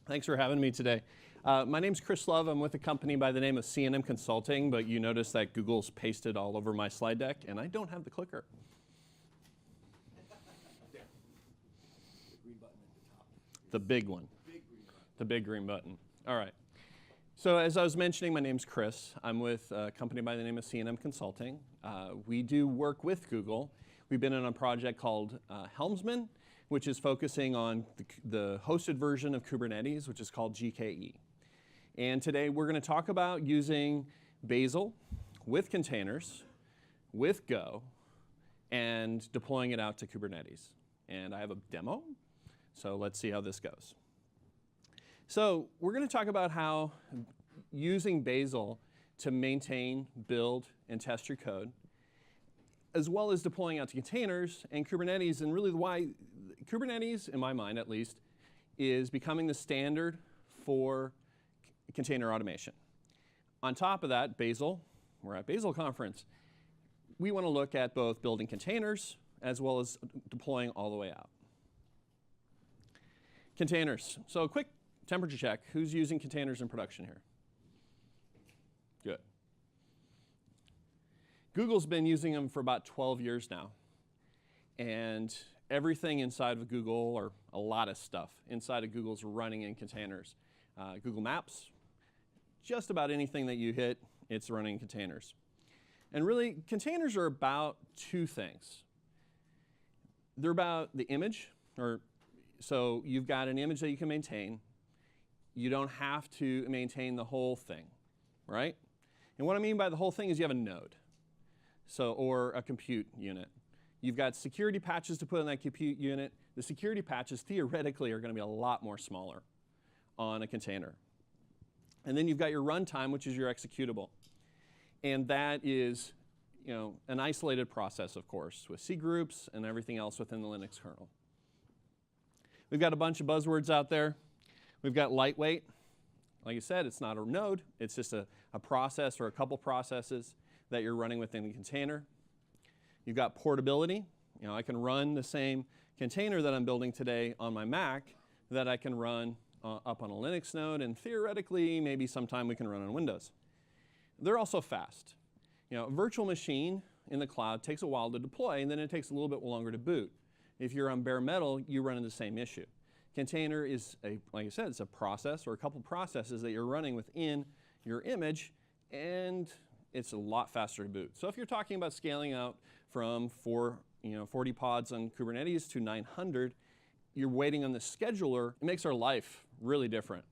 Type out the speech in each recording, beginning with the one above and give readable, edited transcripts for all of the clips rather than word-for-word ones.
Thanks for having me today. My name's Chris Love. I'm with a company by the name of CNM Consulting, but you notice that Google's pasted all over my slide deck, and I don't have the clicker. The big one. The big green button. All right. So as I was mentioning, my name's Chris. I'm with a company by the name of CNM Consulting. We do work with Google. We've been on a project called Helmsman, which is focusing on the hosted version of Kubernetes, which is called GKE. And today we're going to talk about using Bazel with containers, with Go, and deploying it out to Kubernetes. And I have a demo, so let's see how this goes. So we're going to talk about how using Bazel to maintain, build, and test your code, as well as deploying out to containers and Kubernetes, and really why Kubernetes, in my mind at least, is becoming the standard for container automation. On top of that, Bazel, we're at Bazel conference, we want to look at both building containers as well as deploying all the way out. Containers. So a quick temperature check. Who's using containers in production here? Good. Google's been using them for about 12 years now. And everything inside of Google, or a lot of stuff inside of Google's running in containers. Google Maps, just about anything that you hit, it's running in containers. And really, containers are about two things. They're about the image, so you've got an image that you can maintain. You don't have to maintain the whole thing, right? And what I mean by the whole thing is you have a node, or a compute unit. You've got security patches to put on that compute unit. The security patches theoretically are going to be a lot more smaller on a container. And then you've got your runtime, which is your executable. And that is an isolated process, of course, with C groups and everything else within the Linux kernel. We've got a bunch of buzzwords out there. We've got lightweight. Like I said, it's not a node. It's just a process or a couple processes that you're running within the container. You've got portability. I can run the same container that I'm building today on my Mac that I can run up on a Linux node, and theoretically, maybe sometime we can run on Windows. They're also fast. A virtual machine in the cloud takes a while to deploy, and then it takes a little bit longer to boot. If you're on bare metal, you run into the same issue. Container is, like I said, it's a process or a couple processes that you're running within your image, and it's a lot faster to boot. So if you're talking about scaling out from 40 pods on Kubernetes to 900, you're waiting on the scheduler. It makes our life really different.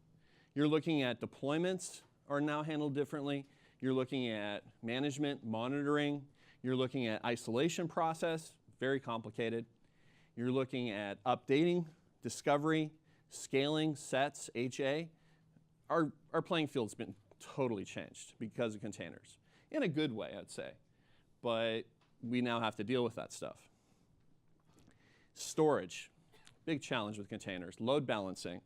You're looking at deployments are now handled differently. You're looking at management, monitoring. You're looking at isolation process, very complicated. You're looking at updating, discovery, scaling, sets, HA. Our playing field's been totally changed because of containers. In a good way, I'd say. But we now have to deal with that stuff. Storage, big challenge with containers. Load balancing,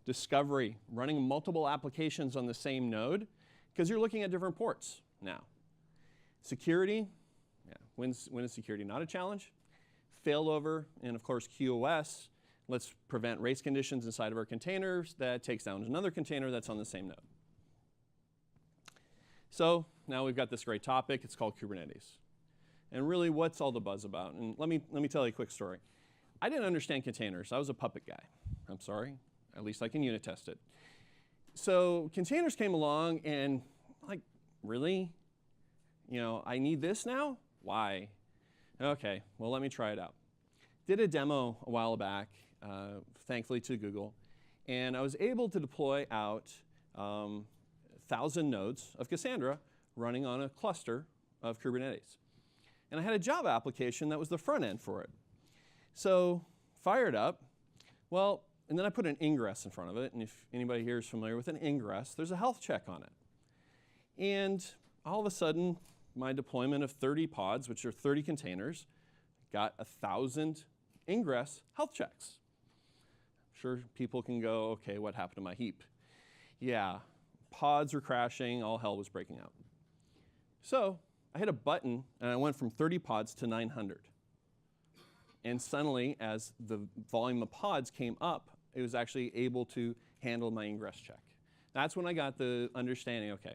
discovery, running multiple applications on the same node, because you're looking at different ports now. Security, when is security not a challenge? Failover, and of course QoS. Let's prevent race conditions inside of our containers. That takes down another container that's on the same node. So now we've got this great topic. It's called Kubernetes. And really, what's all the buzz about? And let me tell you a quick story. I didn't understand containers. I was a puppet guy. I'm sorry. At least I can unit test it. So containers came along, and like, really? I need this now? Why? OK, well, let me try it out. Did a demo a while back, thankfully to Google. And I was able to deploy out 1,000 nodes of Cassandra running on a cluster of Kubernetes. And I had a Java application that was the front end for it. So fired up. Well, and then I put an ingress in front of it. And if anybody here is familiar with an ingress, there's a health check on it. And all of a sudden, my deployment of 30 pods, which are 30 containers, got 1,000 ingress health checks. I'm sure people can go, OK, what happened to my heap? Yeah, pods were crashing. All hell was breaking out. So I hit a button, and I went from 30 pods to 900. And suddenly, as the volume of pods came up, it was actually able to handle my ingress check. That's when I got the understanding, okay,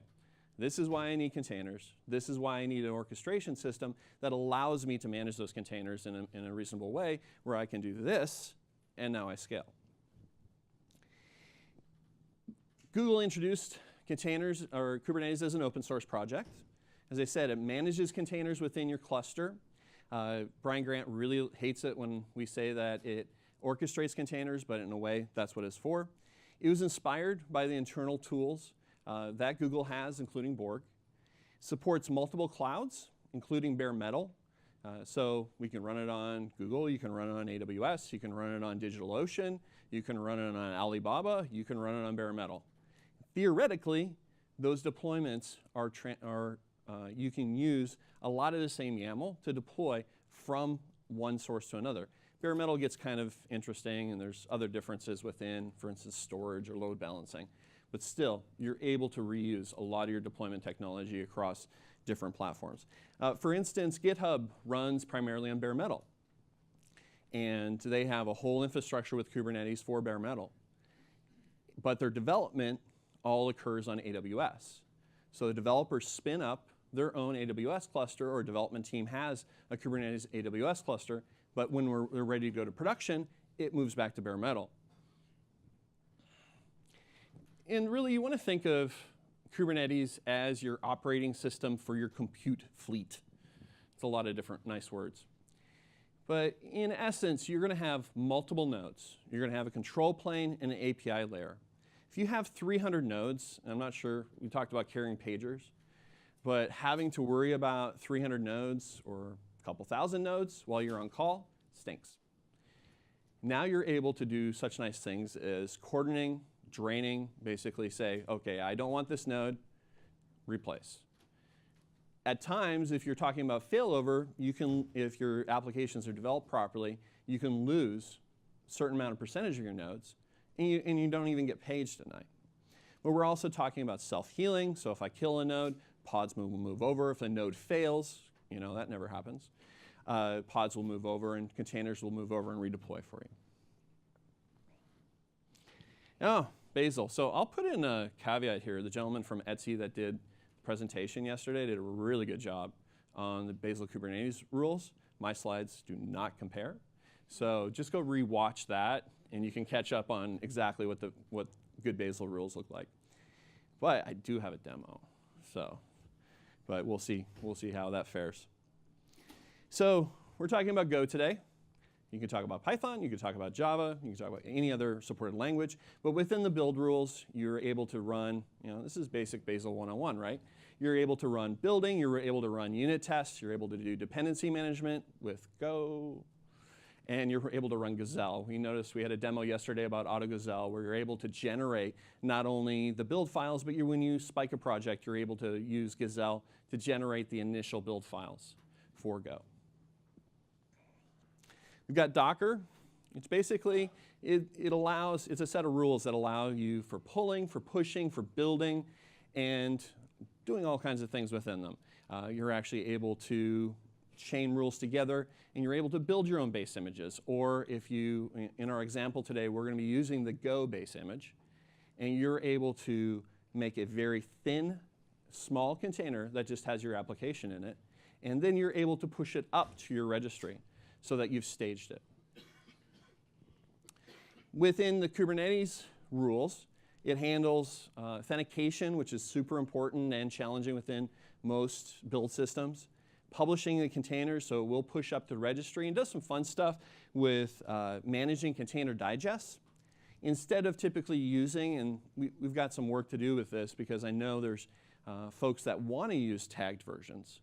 this is why I need containers. This is why I need an orchestration system that allows me to manage those containers in a reasonable way where I can do this, and now I scale. Google introduced containers or Kubernetes as an open source project. As I said, it manages containers within your cluster. Brian Grant really hates it when we say that it orchestrates containers, but in a way, that's what it's for. It was inspired by the internal tools that Google has, including Borg. Supports multiple clouds, including bare metal. So we can run it on Google, you can run it on AWS, you can run it on DigitalOcean, you can run it on Alibaba, you can run it on bare metal. Theoretically, those deployments you can use a lot of the same YAML to deploy from one source to another. Bare metal gets kind of interesting, and there's other differences within, for instance, storage or load balancing. But still, you're able to reuse a lot of your deployment technology across different platforms. For instance, GitHub runs primarily on bare metal. And they have a whole infrastructure with Kubernetes for bare metal. But their development all occurs on AWS. So the developers spin up their own AWS cluster, or a development team has a Kubernetes AWS cluster, but when they're ready to go to production, it moves back to bare metal. And really, you want to think of Kubernetes as your operating system for your compute fleet. It's a lot of different nice words. But in essence, you're going to have multiple nodes. You're going to have a control plane and an API layer. If you have 300 nodes, and I'm not sure, we talked about carrying pagers, but having to worry about 300 nodes or a couple thousand nodes while you're on call stinks. Now you're able to do such nice things as cordoning, draining, basically say, okay, I don't want this node, replace. At times, if you're talking about failover, you can, if your applications are developed properly, you can lose a certain amount of percentage of your nodes, and you don't even get paged at night. But we're also talking about self-healing, so if I kill a node, pods will move over. If a node fails, you know, that never happens, pods will move over and containers will move over and redeploy for you. Oh, Bazel. So I'll put in a caveat here. The gentleman from Etsy that did the presentation yesterday did a really good job on the Bazel Kubernetes rules. My slides do not compare. So just go rewatch that, and you can catch up on exactly what good Bazel rules look like. But I do have a demo, so, but we'll see how that fares. So we're talking about Go today. You can talk about Python, you can talk about Java, you can talk about any other supported language, but within the build rules, you're able to run, you know, this is basic Bazel 101, right? You're able to run building, you're able to run unit tests, you're able to do dependency management with Go, and you're able to run Gazelle. We noticed we had a demo yesterday about AutoGazelle where you're able to generate not only the build files, but when you spike a project, you're able to use Gazelle to generate the initial build files for Go. We've got Docker. It's basically, it's a set of rules that allow you for pulling, for pushing, for building, and doing all kinds of things within them. You're actually able to chain rules together, and you're able to build your own base images. Or if you, in our example today, we're going to be using the Go base image, and you're able to make a very thin, small container that just has your application in it, and then you're able to push it up to your registry so that you've staged it. Within the Kubernetes rules, it handles authentication, which is super important and challenging within most build systems. Publishing the containers, so it will push up to the registry, and does some fun stuff with managing container digests. Instead of typically using, and we've got some work to do with this because I know there's folks that want to use tagged versions.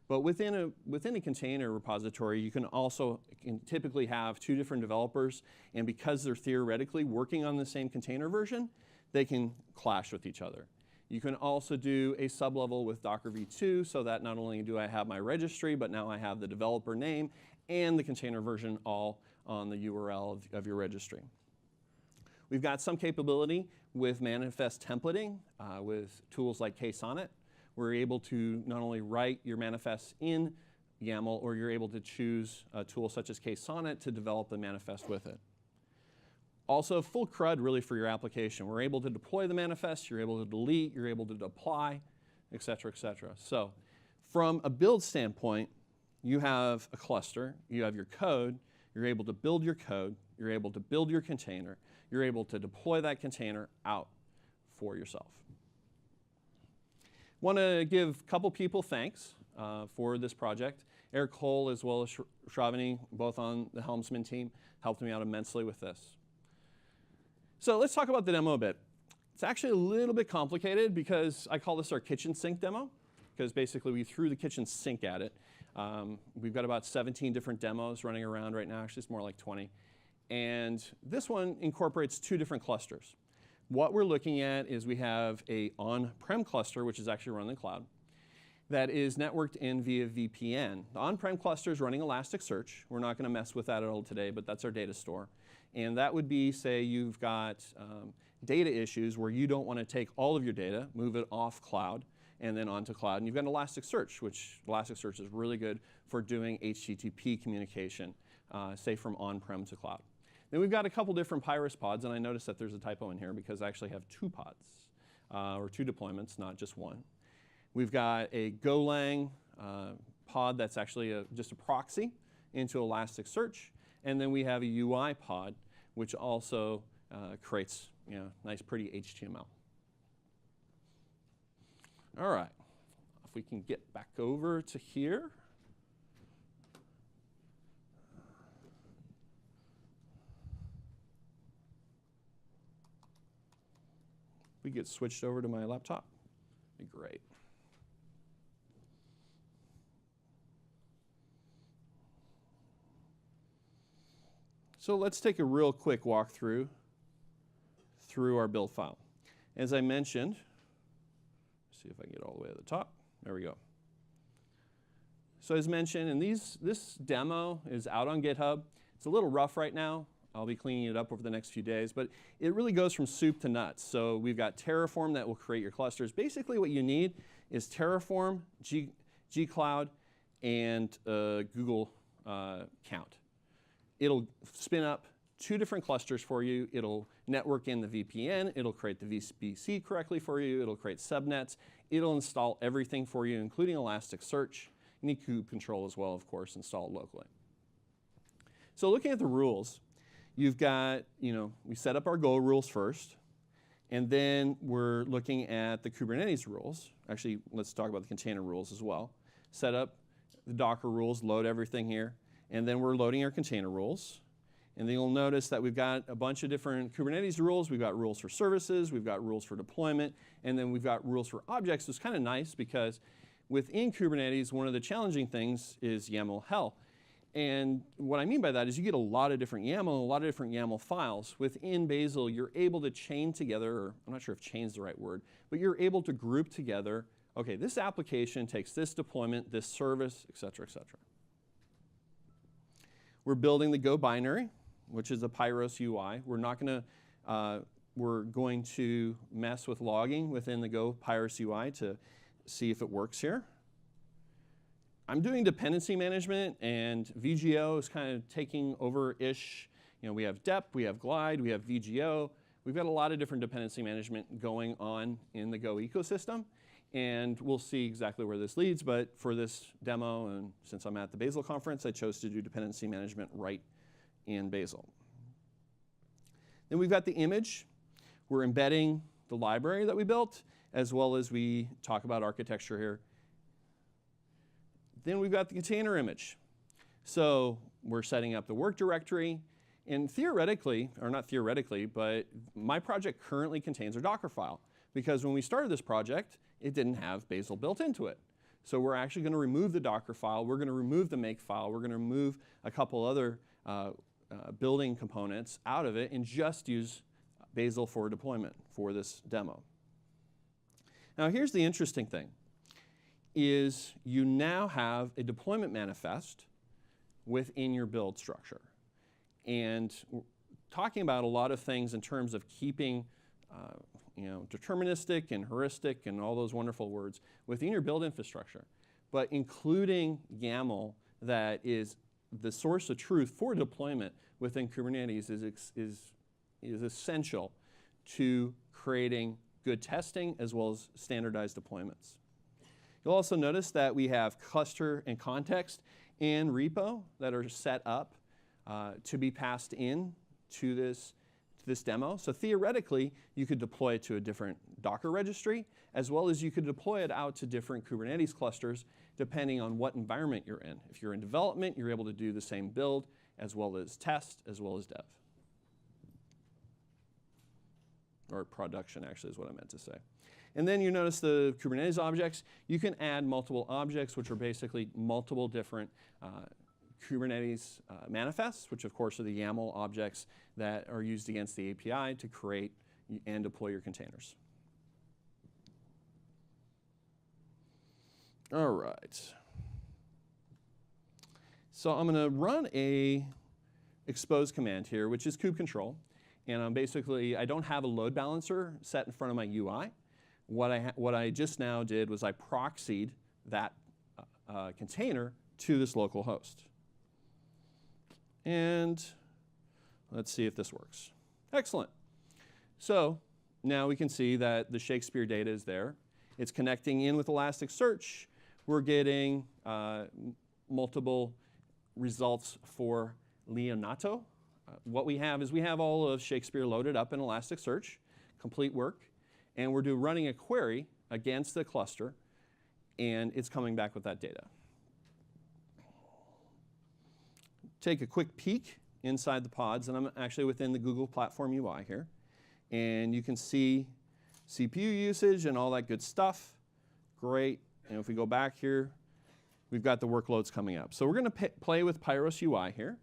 But within a container repository, you can also typically have two different developers, and because they're theoretically working on the same container version, they can clash with each other. You can also do a sublevel with Docker v2 so that not only do I have my registry, but now I have the developer name and the container version all on the URL of your registry. We've got some capability with manifest templating with tools like KSonnet. We're able to not only write your manifests in YAML, or you're able to choose a tool such as KSonnet to develop the manifest with it. Also, full CRUD really for your application. We're able to deploy the manifest, you're able to delete, you're able to apply, et cetera, et cetera. So from a build standpoint, you have a cluster, you have your code, you're able to build your code, you're able to build your container, you're able to deploy that container out for yourself. Want to give a couple people thanks for this project. Eric Cole as well as Shravani, both on the Helmsman team, helped me out immensely with this. So let's talk about the demo a bit. It's actually a little bit complicated because I call this our kitchen sink demo, because basically we threw the kitchen sink at it. We've got about 17 different demos running around right now. Actually, it's more like 20. And this one incorporates 2 different clusters. What we're looking at is we have a on-prem cluster, which is actually run in the cloud, that is networked in via VPN. The on-prem cluster is running Elasticsearch. We're not going to mess with that at all today, but that's our data store. And that would be, say, you've got data issues where you don't want to take all of your data, move it off cloud, and then onto cloud. And you've got Elasticsearch, which Elasticsearch is really good for doing HTTP communication, say from on-prem to cloud. Then we've got a couple different Pyrus pods, and I noticed that there's a typo in here because I actually have 2 pods, or 2 deployments, not just one. We've got a Golang pod that's actually just a proxy into Elasticsearch, and then we have a UI pod, which also creates nice, pretty HTML. All right, if we can get back over to here. We get switched over to my laptop. Be great. So let's take a real quick walkthrough through our build file. As I mentioned, see if I can get all the way to the top. There we go. So as mentioned, and this demo is out on GitHub. It's a little rough right now. I'll be cleaning it up over the next few days, but it really goes from soup to nuts. So we've got Terraform that will create your clusters. Basically what you need is Terraform, gcloud, and Google count. It'll spin up 2 different clusters for you. It'll network in the VPN. It'll create the VPC correctly for you. It'll create subnets. It'll install everything for you, including Elasticsearch. You need kube control as well, of course, installed locally. So looking at the rules, you've got, we set up our Go rules first, and then we're looking at the Kubernetes rules. Actually, let's talk about the container rules as well. Set up the Docker rules, load everything here, and then we're loading our container rules. And then you'll notice that we've got a bunch of different Kubernetes rules. We've got rules for services, we've got rules for deployment, and then we've got rules for objects. It's kind of nice because within Kubernetes, one of the challenging things is YAML hell. And what I mean by that is you get a lot of different YAML, a lot of different YAML files. Within Bazel, you're able to chain together, or I'm not sure if chain is the right word, but you're able to group together, okay, this application takes this deployment, this service, et cetera, et cetera. We're building the Go binary, which is a Pyrus UI. We're going to mess with logging within the Go Pyrus UI to see if it works here. I'm doing dependency management, and VGO is kind of taking over-ish. We have dep, we have glide, we have VGO. We've got a lot of different dependency management going on in the Go ecosystem, and we'll see exactly where this leads. But for this demo, and since I'm at the Bazel conference, I chose to do dependency management right in Bazel. Then we've got the image. We're embedding the library that we built, as well as we talk about architecture here. Then we've got the container image. So we're setting up the work directory. And theoretically, or not theoretically, but my project currently contains a Docker file. Because when we started this project, it didn't have Bazel built into it. So we're actually going to remove the Docker file. We're going to remove the make file. We're going to remove a couple other building components out of it and just use Bazel for deployment for this demo. Now here's the interesting thing, is you now have a deployment manifest within your build structure. And talking about a lot of things in terms of keeping deterministic and heuristic and all those wonderful words within your build infrastructure, but including YAML that is the source of truth for deployment within Kubernetes is is essential to creating good testing as well as standardized deployments. You'll also notice that we have cluster and context and repo that are set up to be passed in to this demo. So theoretically, you could deploy it to a different Docker registry, as well as you could deploy it out to different Kubernetes clusters, depending on what environment you're in. If you're in development, you're able to do the same build, as well as test, as well as dev. Or production, actually, is what I meant to say. And then you notice the Kubernetes objects. You can add multiple objects, which are basically multiple different Kubernetes manifests, which of course are the YAML objects that are used against the API to create and deploy your containers. All right. So I'm going to run a expose command here, which is kube control. And I don't have a load balancer set in front of my UI. What I just now did was I proxied that container to this local host. And let's see if this works. Excellent. So now we can see that the Shakespeare data is there. It's connecting in with Elasticsearch. We're getting multiple results for Leonato. What we have is we have all of Shakespeare loaded up in Elasticsearch, complete work. And we're running a query against the cluster, and it's coming back with that data. Take a quick peek inside the pods, and I'm actually within the Google Platform UI here. And you can see CPU usage and all that good stuff. Great. And if we go back here, we've got the workloads coming up. So we're going to play with Pyros UI here.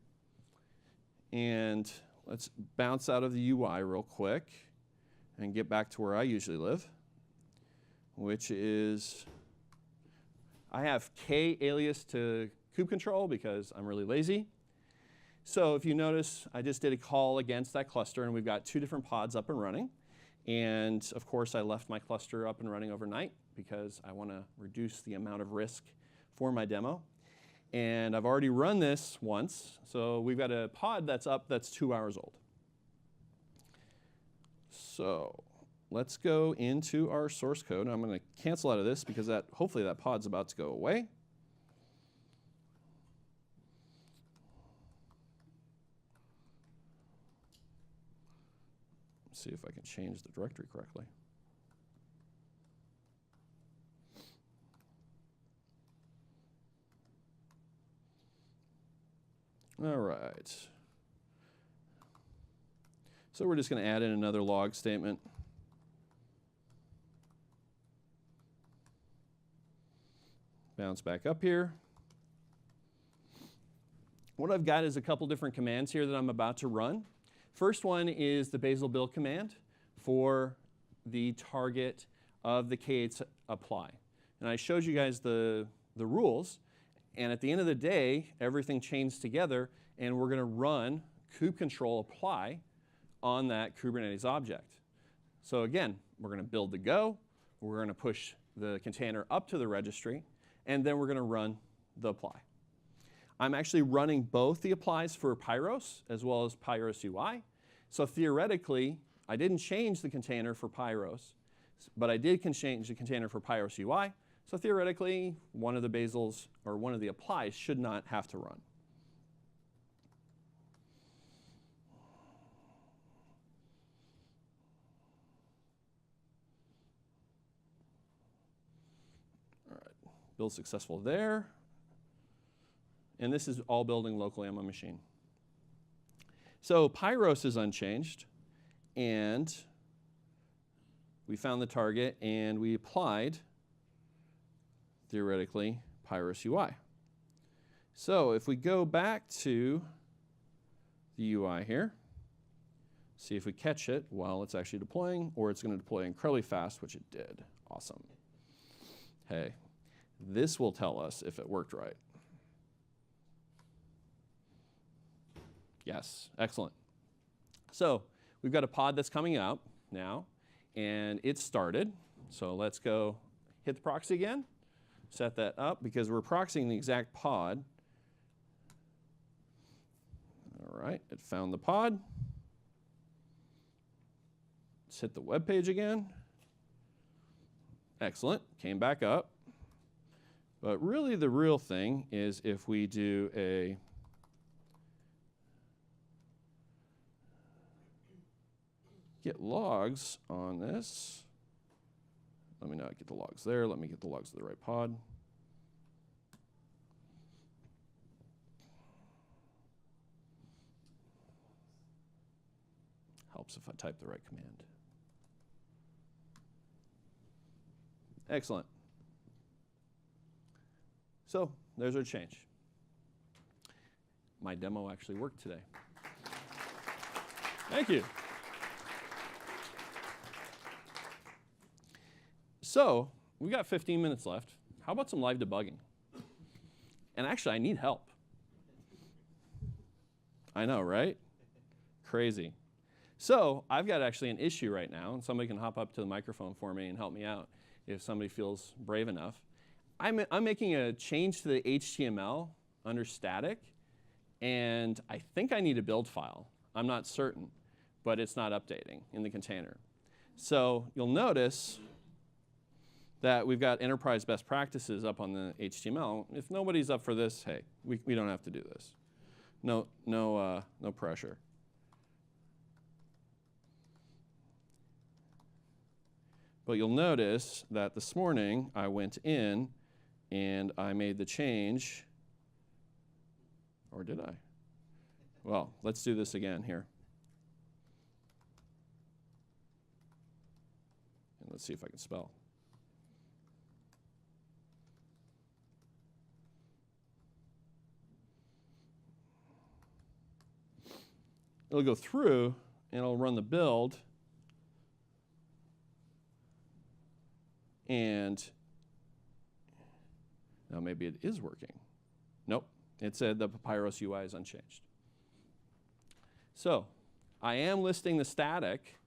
And let's bounce out of the UI real quick and get back to where I usually live, which is I have K alias to kube control because I'm really lazy. So if you notice, I just did a call against that cluster, and we've got 2 different pods up and running. And of course, I left my cluster up and running overnight because I want to reduce the amount of risk for my demo. And I've already run this once, so we've got a pod that's up that's 2 hours old. So let's go into our source code. I'm going to cancel out of this because hopefully that pod's about to go away. Let's see if I can change the directory correctly. All right. So we're just going to add in another log statement. Bounce back up here. What I've got is a couple different commands here that I'm about to run. First one is the Bazel build command for the target of the K8s apply. And I showed you guys the rules. And at the end of the day, everything chains together, and we're going to run kube control apply on that Kubernetes object. So again, we're going to build the Go. We're going to push the container up to the registry, and then we're going to run the apply. I'm actually running both the applies for Pyros as well as Pyros UI. So theoretically, I didn't change the container for Pyros, but I did change the container for Pyros UI. So theoretically, one of the Bazels or one of the applies should not have to run. All right, build successful there. And this is all building locally on my machine. So Pyros is unchanged, and we found the target, and we applied, theoretically, Pyros UI. So if we go back to the UI here, see if we catch it while it's actually deploying, or it's going to deploy incredibly fast, which it did. Awesome. Hey, this will tell us if it worked right. Yes, excellent. So we've got a pod that's coming out now, and it's started. So let's go hit the proxy again, set that up, because we're proxying the exact pod. All right, it found the pod. hit the web page again. Excellent, came back up. But really the real thing is if we do a get logs on this. Let me not get the logs there. Let me get the logs to the right pod. Helps if I type the right command. Excellent. So there's our change. My demo actually worked today. Thank you. So we got 15 minutes left. How about some live debugging? And actually, I need help. I know, right? Crazy. So I've got actually an issue right now, and somebody can hop up to the microphone for me and help me out if somebody feels brave enough. I'm making a change to the HTML under static, and I think I need a build file. I'm not certain, but it's not updating in the container. So you'll notice that we've got enterprise best practices up on the HTML. If nobody's up for this, hey, we don't have to do this. No pressure. But you'll notice that this morning I went in and I made the change. Or did I? Well, let's do this again here. And let's see if I can spell. It'll go through and it'll run the build. And now maybe it is working. Nope, it said the Papyrus UI is unchanged. So I am listing the static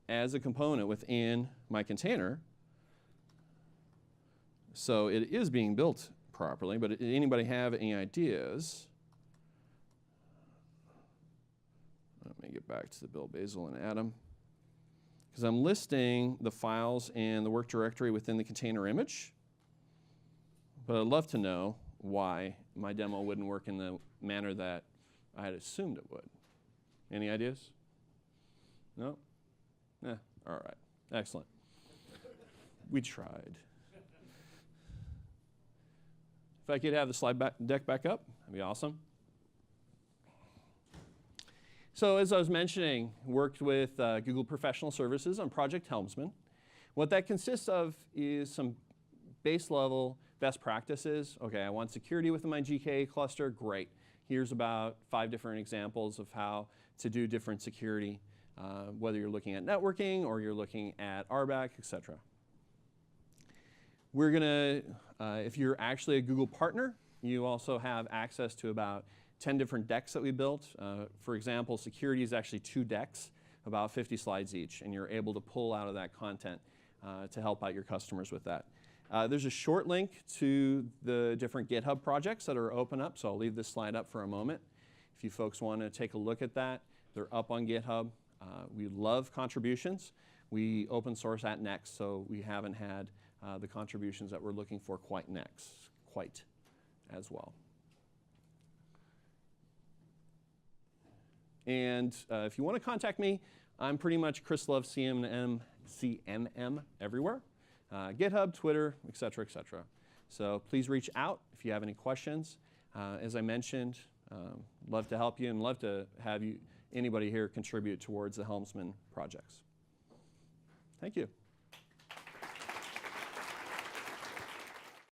as a component within my container. So it is being built properly, but anybody have any ideas? Let me get back to the build Bazel and Atom. Because I'm listing the files and the work directory within the container image. But I'd love to know why my demo wouldn't work in the manner that I had assumed it would. Any ideas? No? Eh, all right. Excellent. We tried. If I could have the slide deck back up, that'd be awesome. So as I was mentioning, worked with Google Professional Services on Project Helmsman. What that consists of is some base level best practices. Okay, I want security within my GKA cluster, great. Here's about 5 different examples of how to do different security, whether you're looking at networking or you're looking at RBAC, et cetera. We're gonna, if you're actually a Google partner, you also have access to about 10 different decks that we built. For example, security is actually 2 decks, about 50 slides each, and you're able to pull out of that content to help out your customers with that. There's a short link to the different GitHub projects that are open up, so I'll leave this slide up for a moment. If you folks want to take a look at that, they're up on GitHub. We love contributions. We open source at Next, so we haven't had the contributions that we're looking for quite as well. And if you want to contact me, I'm pretty much Chris Love CNM everywhere. GitHub, Twitter, et cetera, et cetera. So please reach out if you have any questions. As I mentioned, love to help you and love to have anybody here contribute towards the Helmsman projects. Thank you.